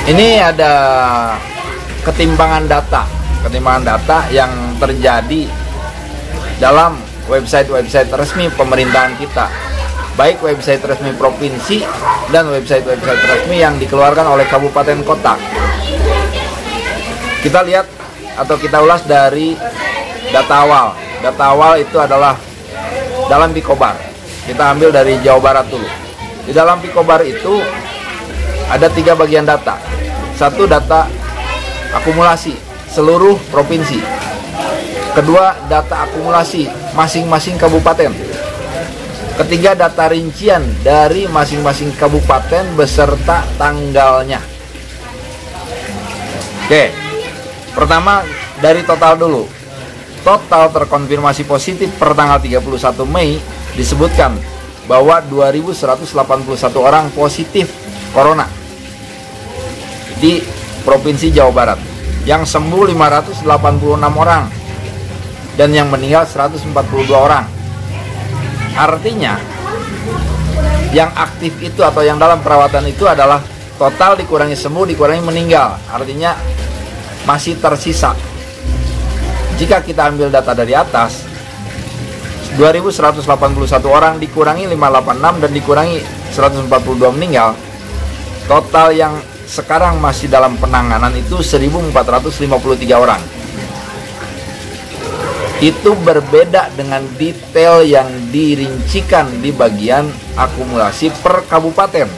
Ini ada ketimpangan data yang terjadi dalam website resmi pemerintahan kita, baik website resmi provinsi dan website resmi yang dikeluarkan oleh kabupaten kota. Kita lihat atau kita ulas dari data awal. Data awal itu adalah dalam Picobar. Kita ambil dari Jawa Barat dulu. Di dalam Picobar itu ada 3 bagian data. Satu, data akumulasi seluruh provinsi. Kedua, data akumulasi masing-masing kabupaten. Ketiga, data rincian dari masing-masing kabupaten beserta tanggalnya. Oke, pertama dari total dulu. Total terkonfirmasi positif per tanggal 31 Mei disebutkan bahwa 2.181 orang positif corona di Provinsi Jawa Barat, yang sembuh 586 orang dan yang meninggal 142 orang. Artinya yang aktif itu atau yang dalam perawatan itu adalah total dikurangi sembuh dikurangi meninggal, artinya masih tersisa. Jika kita ambil data dari atas, 2.181 orang dikurangi 586 dan dikurangi 142 meninggal, total yang sekarang masih dalam penanganan itu 1.453 orang. Itu berbeda dengan detail yang dirincikan di bagian akumulasi per kabupaten.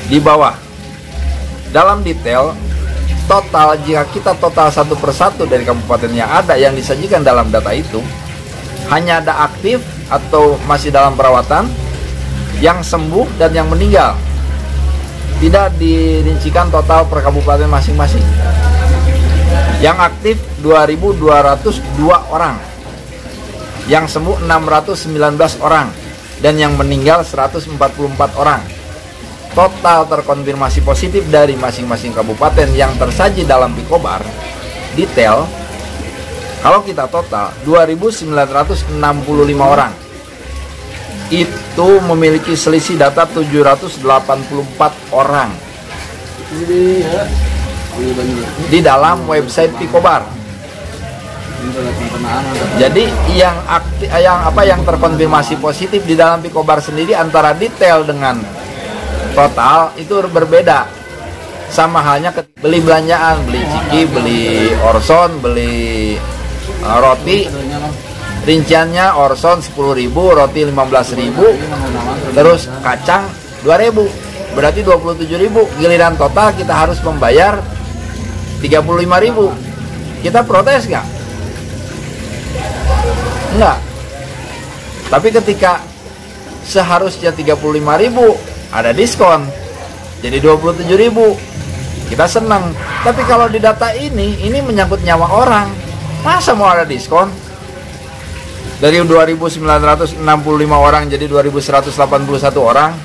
Di bawah, dalam detail total, jika kita total satu persatu dari kabupaten yang ada yang disajikan dalam data itu, hanya ada aktif atau masih dalam perawatan, yang sembuh dan yang meninggal. Tidak dirincikan total per kabupaten masing-masing. Yang aktif 2.202 orang, yang sembuh 619 orang, dan yang meninggal 144 orang. Total terkonfirmasi positif dari masing-masing kabupaten yang tersaji dalam Picobar detail, kalau kita total 2.965 orang, itu memiliki selisih data 784 orang di dalam website Picobar. Jadi yang terkonfirmasi positif di dalam Picobar sendiri antara detail dengan total itu berbeda. Sama halnya beli belanjaan, beli ciki, beli orson, beli roti, rinciannya orson 10.000, roti 15.000, terus kacang 2.000, berarti 27.000. Giliran total kita harus membayar 35.000. Kita protes nggak? Enggak. Tapi ketika seharusnya 35.000 ada diskon jadi 27.000, kita senang. Tapi kalau di data ini menyangkut nyawa orang, masa mau ada diskon? Dari 2.965 orang jadi 2.181 orang.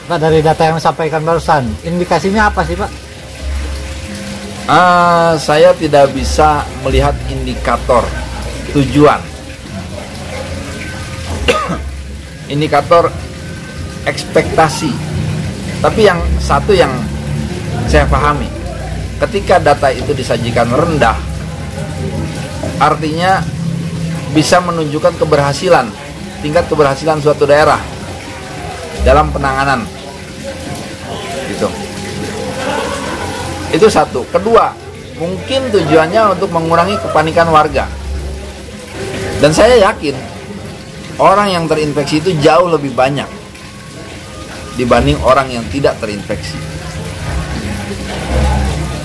Pak, dari data yang disampaikan barusan, indikasinya apa sih, Pak? Saya tidak bisa melihat indikator tujuan. Indikator ekspektasi. Tapi yang satu yang saya pahami, ketika data itu disajikan rendah, artinya bisa menunjukkan keberhasilan, tingkat keberhasilan suatu daerah dalam penanganan. Gitu. Itu satu. Kedua, mungkin tujuannya untuk mengurangi kepanikan warga. Dan saya yakin orang yang terinfeksi itu jauh lebih banyak dibanding orang yang tidak terinfeksi.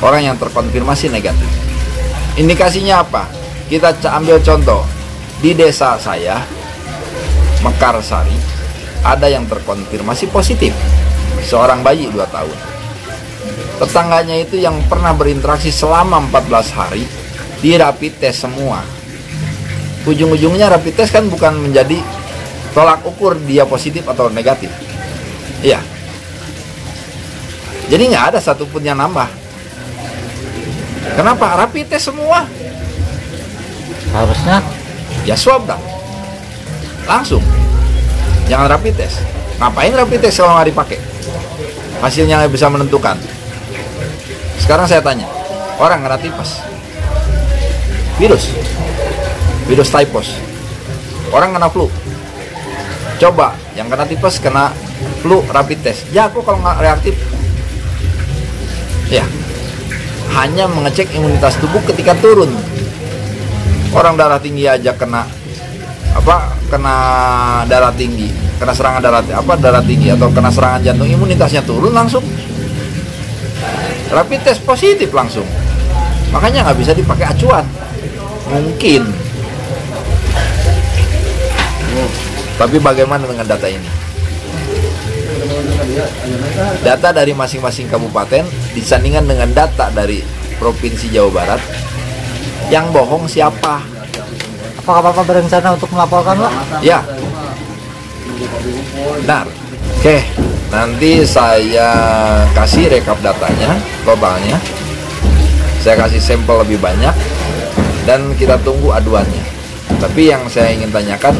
Orang yang terkonfirmasi negatif. Indikasinya apa? Kita ambil contoh. Di desa saya, Mekarsari, ada yang terkonfirmasi positif, seorang bayi 2 tahun. Tetangganya itu yang pernah berinteraksi selama 14 hari, di rapid test semua. Ujung-ujungnya rapid test kan bukan menjadi tolak ukur dia positif atau negatif. Iya. Jadi nggak ada satupun yang nambah. Kenapa? Rapid test semua. Harusnya Ya swab dah. Langsung. Jangan rapid test. Ngapain rapid test kalau nggak dipakai? hasilnya nggak bisa menentukan. Sekarang saya tanya, orang kena tipes, virus typhus, orang kena flu. Coba yang kena tipes kena flu rapid test, jago kalau nggak reaktif. Ya, hanya mengecek imunitas tubuh ketika turun. Orang darah tinggi aja kena darah tinggi, kena serangan darah tinggi atau kena serangan jantung, imunitasnya turun langsung. Rapid test positif langsung. Makanya nggak bisa dipakai acuan. Mungkin. Tapi bagaimana dengan data ini? Data dari masing-masing kabupaten disandingkan dengan data dari Provinsi Jawa Barat. Yang bohong siapa? Apakah Bapak berencana untuk melaporkan, Pak? Ya. Benar. Oke, nanti saya kasih rekap datanya, totalnya. Saya kasih sampel lebih banyak dan kita tunggu aduannya. Tapi yang saya ingin tanyakan,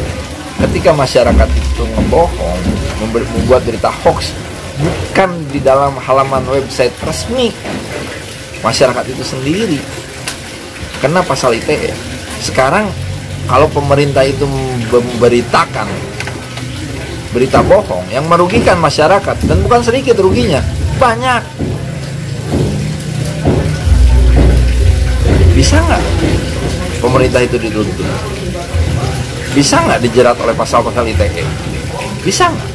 ketika masyarakat itu ngebohong, membuat berita hoax bukan di dalam halaman website resmi masyarakat itu sendiri, kena pasal ITE. Sekarang kalau pemerintah itu memberitakan berita bohong yang merugikan masyarakat, dan bukan sedikit ruginya, banyak. Bisa nggak pemerintah itu dituntut? Bisa nggak dijerat oleh pasal-pasal ITE? Bisa nggak?